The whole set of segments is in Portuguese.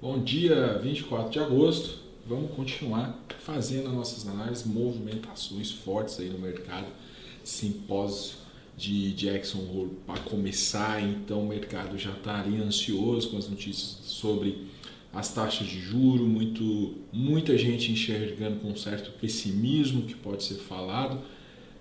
Bom dia, 24 de agosto. Vamos continuar fazendo as nossas análises, movimentações fortes aí no mercado. Simpósio de Jackson Hole para começar, então o mercado já está ali ansioso com as notícias sobre as taxas de juros, muita gente enxergando com um certo pessimismo que pode ser falado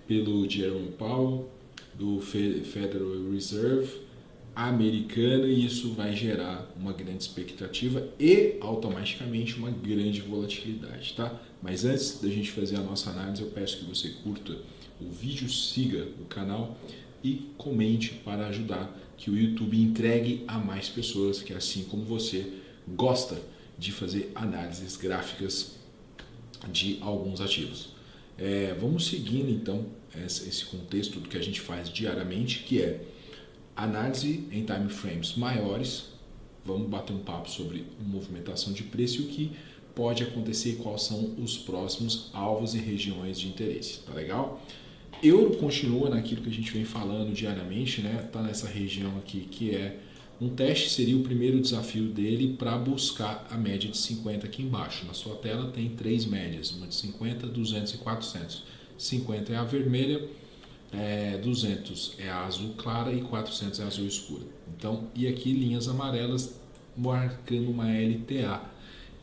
pelo Jerome Powell, do Federal Reserve americana, e isso vai gerar uma grande expectativa e automaticamente uma grande volatilidade, tá? Mas antes da gente fazer a nossa análise, eu peço que você curta o vídeo, siga o canal e comente para ajudar que o YouTube entregue a mais pessoas que, assim como você, gosta de fazer análises gráficas de alguns ativos. Vamos seguindo então esse contexto do que a gente faz diariamente, que é análise em time frames maiores. Vamos bater um papo sobre movimentação de preço e o que pode acontecer e quais são os próximos alvos e regiões de interesse, tá legal? Euro continua naquilo que a gente vem falando diariamente, né? Tá nessa região aqui que é um teste, seria o primeiro desafio dele para buscar a média de 50 aqui embaixo. Na sua tela tem três médias, uma de 50, 200 e 400. 50 é a vermelha, 200 é a azul clara e 400 é a azul escura. Então, e aqui linhas amarelas marcando uma LTA.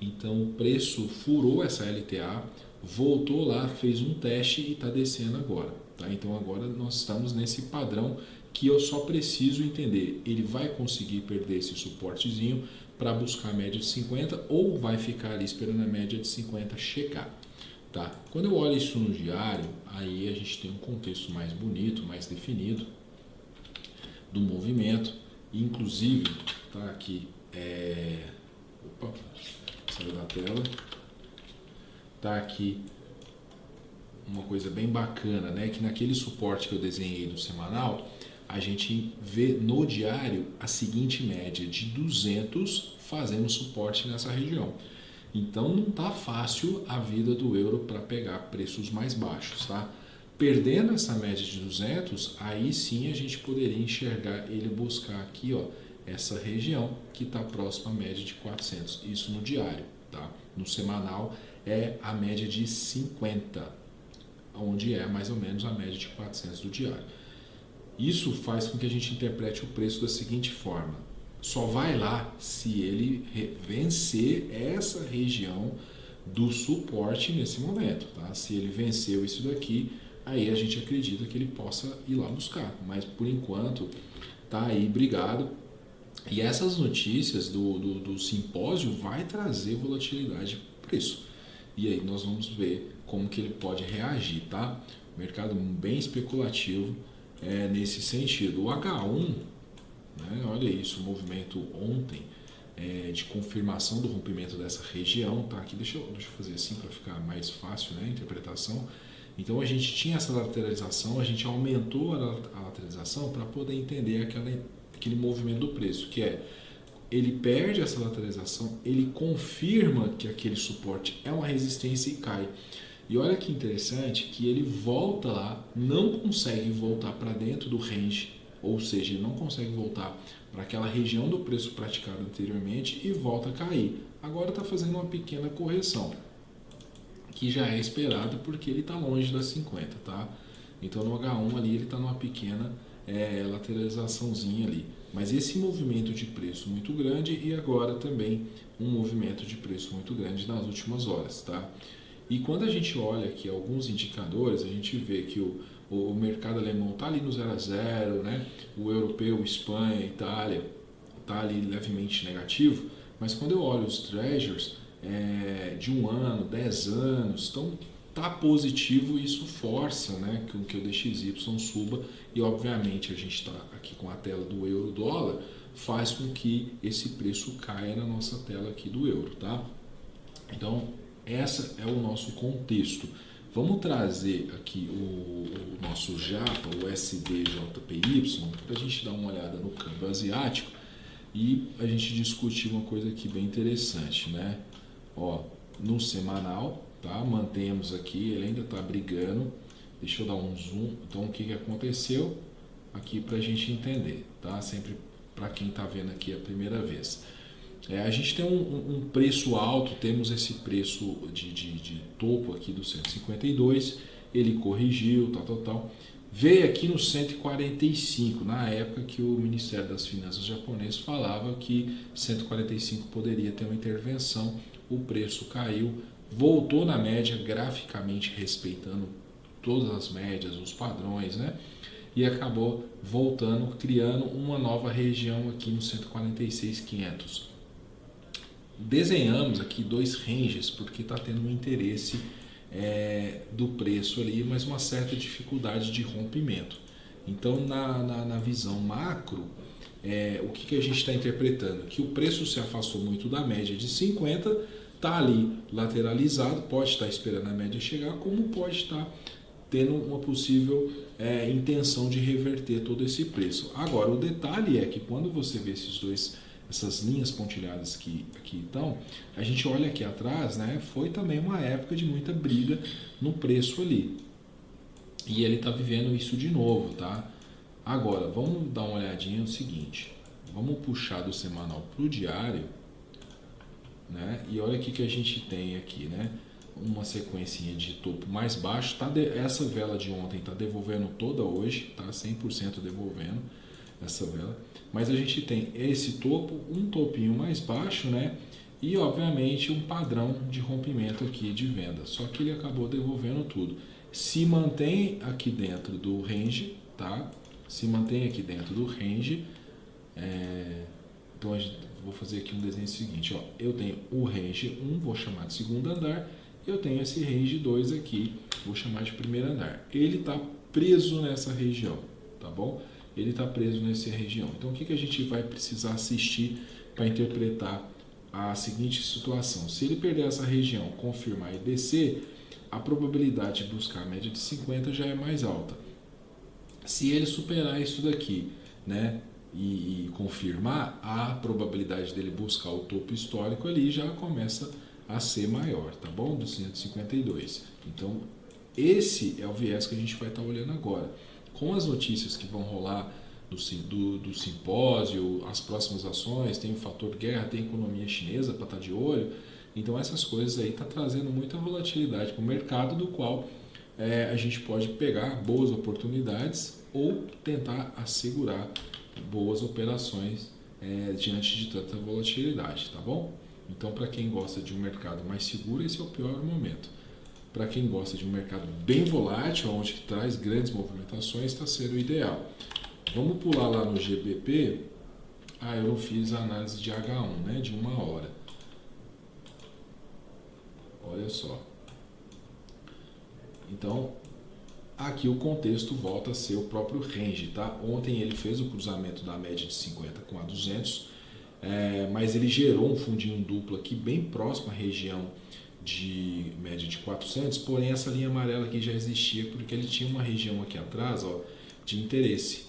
Então o preço furou essa LTA, voltou lá, fez um teste e está descendo agora. Tá? Então agora nós estamos nesse padrão que eu só preciso entender. Ele vai conseguir perder esse suportezinho para buscar a média de 50 ou vai ficar ali esperando a média de 50 checar. Tá? Quando eu olho isso no diário, aí a gente tem um contexto mais bonito, mais definido do movimento. Inclusive, tá aqui, opa, saiu da tela. Tá aqui uma coisa bem bacana, né? Que naquele suporte que eu desenhei no semanal, a gente vê no diário a seguinte média de 200 fazendo suporte nessa região. Então não tá fácil a vida do euro para pegar preços mais baixos, tá? Perdendo essa média de 200, aí sim a gente poderia enxergar ele buscar aqui, ó, essa região que está próxima à média de 400. Isso no diário, tá? No semanal é a média de 50, onde é mais ou menos a média de 400 do diário. Isso faz com que a gente interprete o preço da seguinte forma: só vai lá se ele vencer essa região do suporte nesse momento, tá? Se ele venceu isso daqui, aí a gente acredita que ele possa ir lá buscar, mas por enquanto tá aí brigado. E essas notícias do simpósio vai trazer volatilidade para o preço. E aí nós vamos ver como que ele pode reagir, tá? Mercado bem especulativo nesse sentido. O H1, né, olha isso, o movimento ontem de confirmação do rompimento dessa região, tá? Aqui deixa eu fazer assim para ficar mais fácil, né, a interpretação. Então a gente tinha essa lateralização, a gente aumentou a lateralização para poder entender aquele movimento do preço, que é ele perde essa lateralização, ele confirma que aquele suporte é uma resistência e cai. E olha que interessante que ele volta lá, não consegue voltar para dentro do range, ou seja, ele não consegue voltar para aquela região do preço praticado anteriormente e volta a cair. Agora está fazendo uma pequena correção, que já é esperado porque ele está longe das 50, tá? Então no H1 ali ele está numa pequena lateralizaçãozinha ali. Mas esse movimento de preço muito grande e agora também um movimento de preço muito grande nas últimas horas, tá? E quando a gente olha aqui alguns indicadores, a gente vê que o mercado alemão está ali no 0 a 0, né? O europeu, Espanha, Itália, está ali levemente negativo, mas quando eu olho os treasuries de 1 ano, 10 anos, então tá positivo e isso força, né, que o DXY suba e obviamente a gente está aqui com a tela do euro dólar, faz com que esse preço caia na nossa tela aqui do euro, tá? Então esse é o nosso contexto. Vamos trazer aqui o nosso JAPA, o SDJPY, para a gente dar uma olhada no câmbio asiático e a gente discutir uma coisa aqui bem interessante, né? Ó, no semanal, tá? Mantemos aqui, ele ainda está brigando. Deixa eu dar um zoom. Então, o que aconteceu aqui para a gente entender, tá? Sempre para quem está vendo aqui a primeira vez. A gente tem um preço alto, temos esse preço de topo aqui do 152, ele corrigiu, tal. Veio aqui no 145, na época que o Ministério das Finanças japonês falava que 145 poderia ter uma intervenção, o preço caiu, voltou na média, graficamente respeitando todas as médias, os padrões, né? E acabou voltando, criando uma nova região aqui no 146,500. Desenhamos aqui dois ranges, porque está tendo um interesse do preço ali, mas uma certa dificuldade de rompimento. Então, na visão macro, o que a gente está interpretando? Que o preço se afastou muito da média de 50, está ali lateralizado, pode estar esperando a média chegar, como pode estar tendo uma possível intenção de reverter todo esse preço. Agora, o detalhe é que quando você vê essas linhas pontilhadas que aqui estão, a gente olha aqui atrás, né, foi também uma época de muita briga no preço ali. E ele está vivendo isso de novo, tá? Agora, vamos dar uma olhadinha no seguinte, vamos puxar do semanal para o diário, né? E olha o que a gente tem aqui, né? Uma sequência de topo mais baixo, essa vela de ontem está devolvendo toda hoje, tá 100% devolvendo essa vela, mas a gente tem esse topo, um topinho mais baixo, né? E obviamente um padrão de rompimento aqui de venda, só que ele acabou devolvendo tudo. Se mantém aqui dentro do range, tá? Se mantém aqui dentro do range. Então vou fazer aqui um desenho seguinte, ó. Eu tenho o range 1, vou chamar de segundo andar. Eu tenho esse range 2 aqui, vou chamar de primeiro andar. Ele está preso nessa região, tá bom? Ele está preso nessa região. Então, o que a gente vai precisar assistir para interpretar a seguinte situação? Se ele perder essa região, confirmar e descer, a probabilidade de buscar a média de 50 já é mais alta. Se ele superar isso daqui, né, e confirmar, a probabilidade dele buscar o topo histórico ali já começa a ser maior, tá bom? Do 152. Então, esse é o viés que a gente vai estar olhando agora. Com as notícias que vão rolar do simpósio, as próximas ações, tem o fator guerra, tem a economia chinesa para estar de olho. Então, essas coisas aí estão trazendo muita volatilidade para o mercado, do qual a gente pode pegar boas oportunidades ou tentar assegurar boas operações diante de tanta volatilidade, tá bom? Então, para quem gosta de um mercado mais seguro, esse é o pior momento. Para quem gosta de um mercado bem volátil, onde que traz grandes movimentações, está sendo o ideal. Vamos pular lá no GBP. Eu não fiz a análise de H1, né, de 1 hora. Olha só. Então, aqui o contexto volta a ser o próprio range, tá? Ontem ele fez o cruzamento da média de 50 com a 200, mas ele gerou um fundinho duplo aqui bem próximo à região de média de 400, porém essa linha amarela aqui já existia porque ele tinha uma região aqui atrás, ó, de interesse,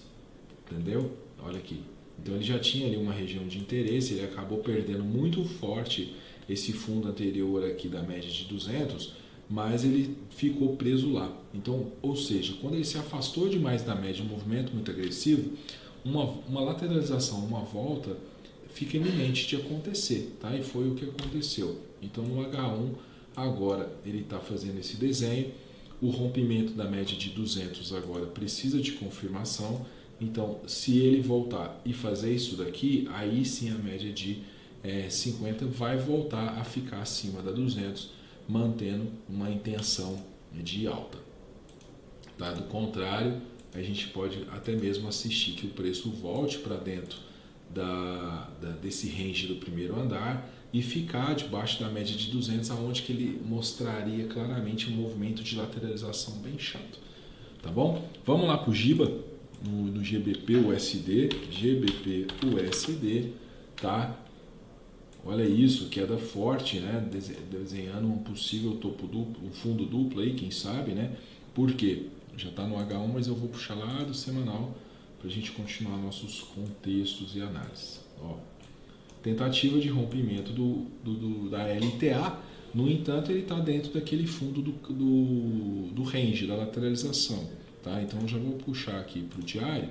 entendeu? Olha aqui. Então ele já tinha ali uma região de interesse, ele acabou perdendo muito forte esse fundo anterior aqui da média de 200, mas ele ficou preso lá. Então, ou seja, quando ele se afastou demais da média, um movimento muito agressivo, uma lateralização, uma volta, fica iminente de acontecer, tá? E foi o que aconteceu. Então, no H1, agora ele está fazendo esse desenho, o rompimento da média de 200 agora precisa de confirmação. Então, se ele voltar e fazer isso daqui, aí sim a média de 50 vai voltar a ficar acima da 200, mantendo uma intenção de alta. Tá? Do contrário, a gente pode até mesmo assistir que o preço volte para dentro desse range do primeiro andar e ficar debaixo da média de 200, aonde que ele mostraria claramente um movimento de lateralização bem chato. Tá bom? Vamos lá para o GIBA, no GBP USD, tá? Olha isso, queda forte, né? Desenhando um possível topo duplo, um fundo duplo aí, quem sabe, né? Por quê? Já está no H1, mas eu vou puxar lá do semanal para a gente continuar nossos contextos e análises. Ó, tentativa de rompimento da LTA, no entanto, ele está dentro daquele fundo do range, da lateralização. Tá? Então, eu já vou puxar aqui para o diário,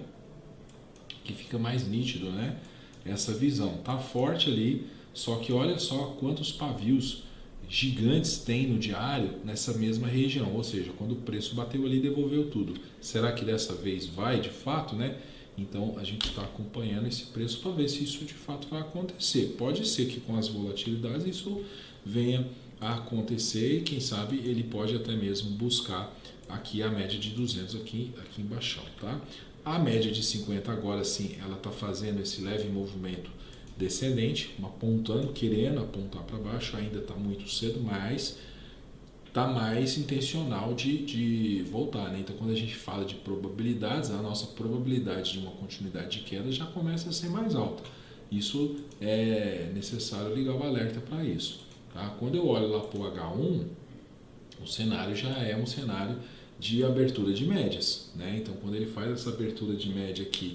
que fica mais nítido, né? Essa visão. Tá forte ali Só que olha só quantos pavios gigantes tem no diário nessa mesma região, ou seja, quando o preço bateu ali, devolveu tudo. Será que dessa vez vai de fato, né? Então a gente está acompanhando esse preço para ver se isso de fato vai acontecer. Pode ser que com as volatilidades isso venha a acontecer e quem sabe ele pode até mesmo buscar aqui a média de 200 aqui embaixo, tá? A média de 50 agora sim, ela está fazendo esse leve movimento descendente, apontando, querendo apontar para baixo, ainda está muito cedo, mas está mais intencional de voltar, né? Então quando a gente fala de probabilidades, a nossa probabilidade de uma continuidade de queda já começa a ser mais alta. Isso é necessário ligar o alerta para isso, tá? Quando eu olho lá para o H1, o cenário já é um cenário de abertura de médias, né? Então quando ele faz essa abertura de média aqui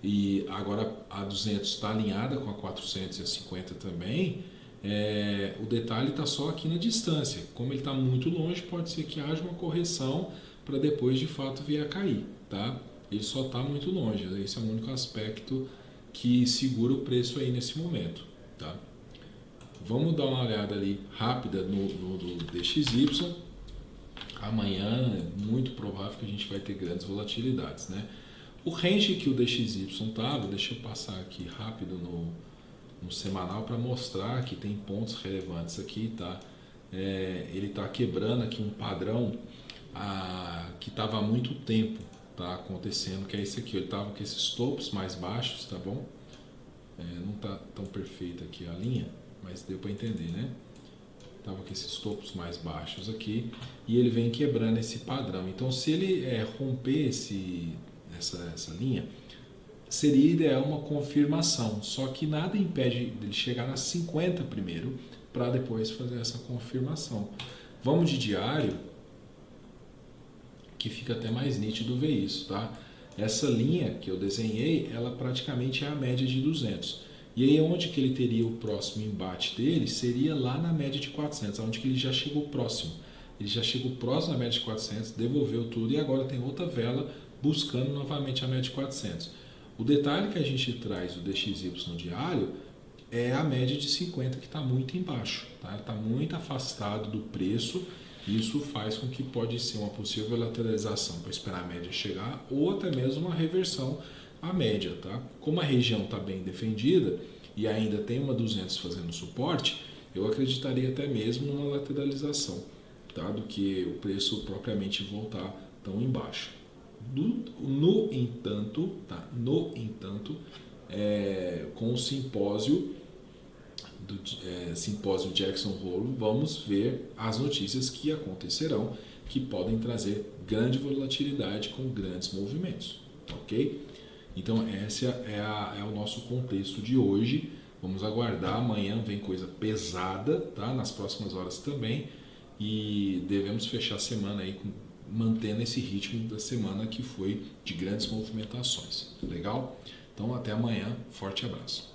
e agora a 200 está alinhada com a 450 também, o detalhe está só aqui na distância. Como ele está muito longe, pode ser que haja uma correção para depois de fato vir a cair, tá? Ele só está muito longe, esse é o único aspecto que segura o preço aí nesse momento, tá? Vamos dar uma olhada ali rápida no DXY. Amanhã é muito provável que a gente vai ter grandes volatilidades, né? O range que o DXY estava, deixa eu passar aqui rápido no semanal para mostrar que tem pontos relevantes aqui, tá? Ele está quebrando aqui um padrão que estava há muito tempo, tá acontecendo, que é esse aqui. Ele estava com esses topos mais baixos, tá bom? Não está tão perfeita aqui a linha, mas deu para entender, né? Estava com esses topos mais baixos aqui e ele vem quebrando esse padrão. Então, se ele romper essa linha, seria ideal uma confirmação, só que nada impede dele chegar nas 50 primeiro, para depois fazer essa confirmação. Vamos de diário, que fica até mais nítido ver isso, tá? Essa linha que eu desenhei, ela praticamente é a média de 200. E aí onde que ele teria o próximo embate dele seria lá na média de 400, onde que ele já chegou próximo. Ele já chegou próximo da média de 400, devolveu tudo e agora tem outra vela buscando novamente a média de 400. O detalhe que a gente traz do DXY no diário é a média de 50 que está muito embaixo, tá? Está muito afastado do preço. Isso faz com que pode ser uma possível lateralização para esperar a média chegar ou até mesmo uma reversão à média, tá? Como a região está bem defendida e ainda tem uma 200 fazendo suporte, eu acreditaria até mesmo numa lateralização, tá? Do que o preço propriamente voltar tão embaixo. No entanto, com o simpósio simpósio Jackson Hole, vamos ver as notícias que acontecerão, que podem trazer grande volatilidade com grandes movimentos, ok? Então esse é o nosso contexto de hoje. Vamos aguardar, amanhã vem coisa pesada, tá? Nas próximas horas também, e devemos fechar a semana aí mantendo esse ritmo da semana que foi de grandes movimentações. Legal? Então até amanhã, forte abraço.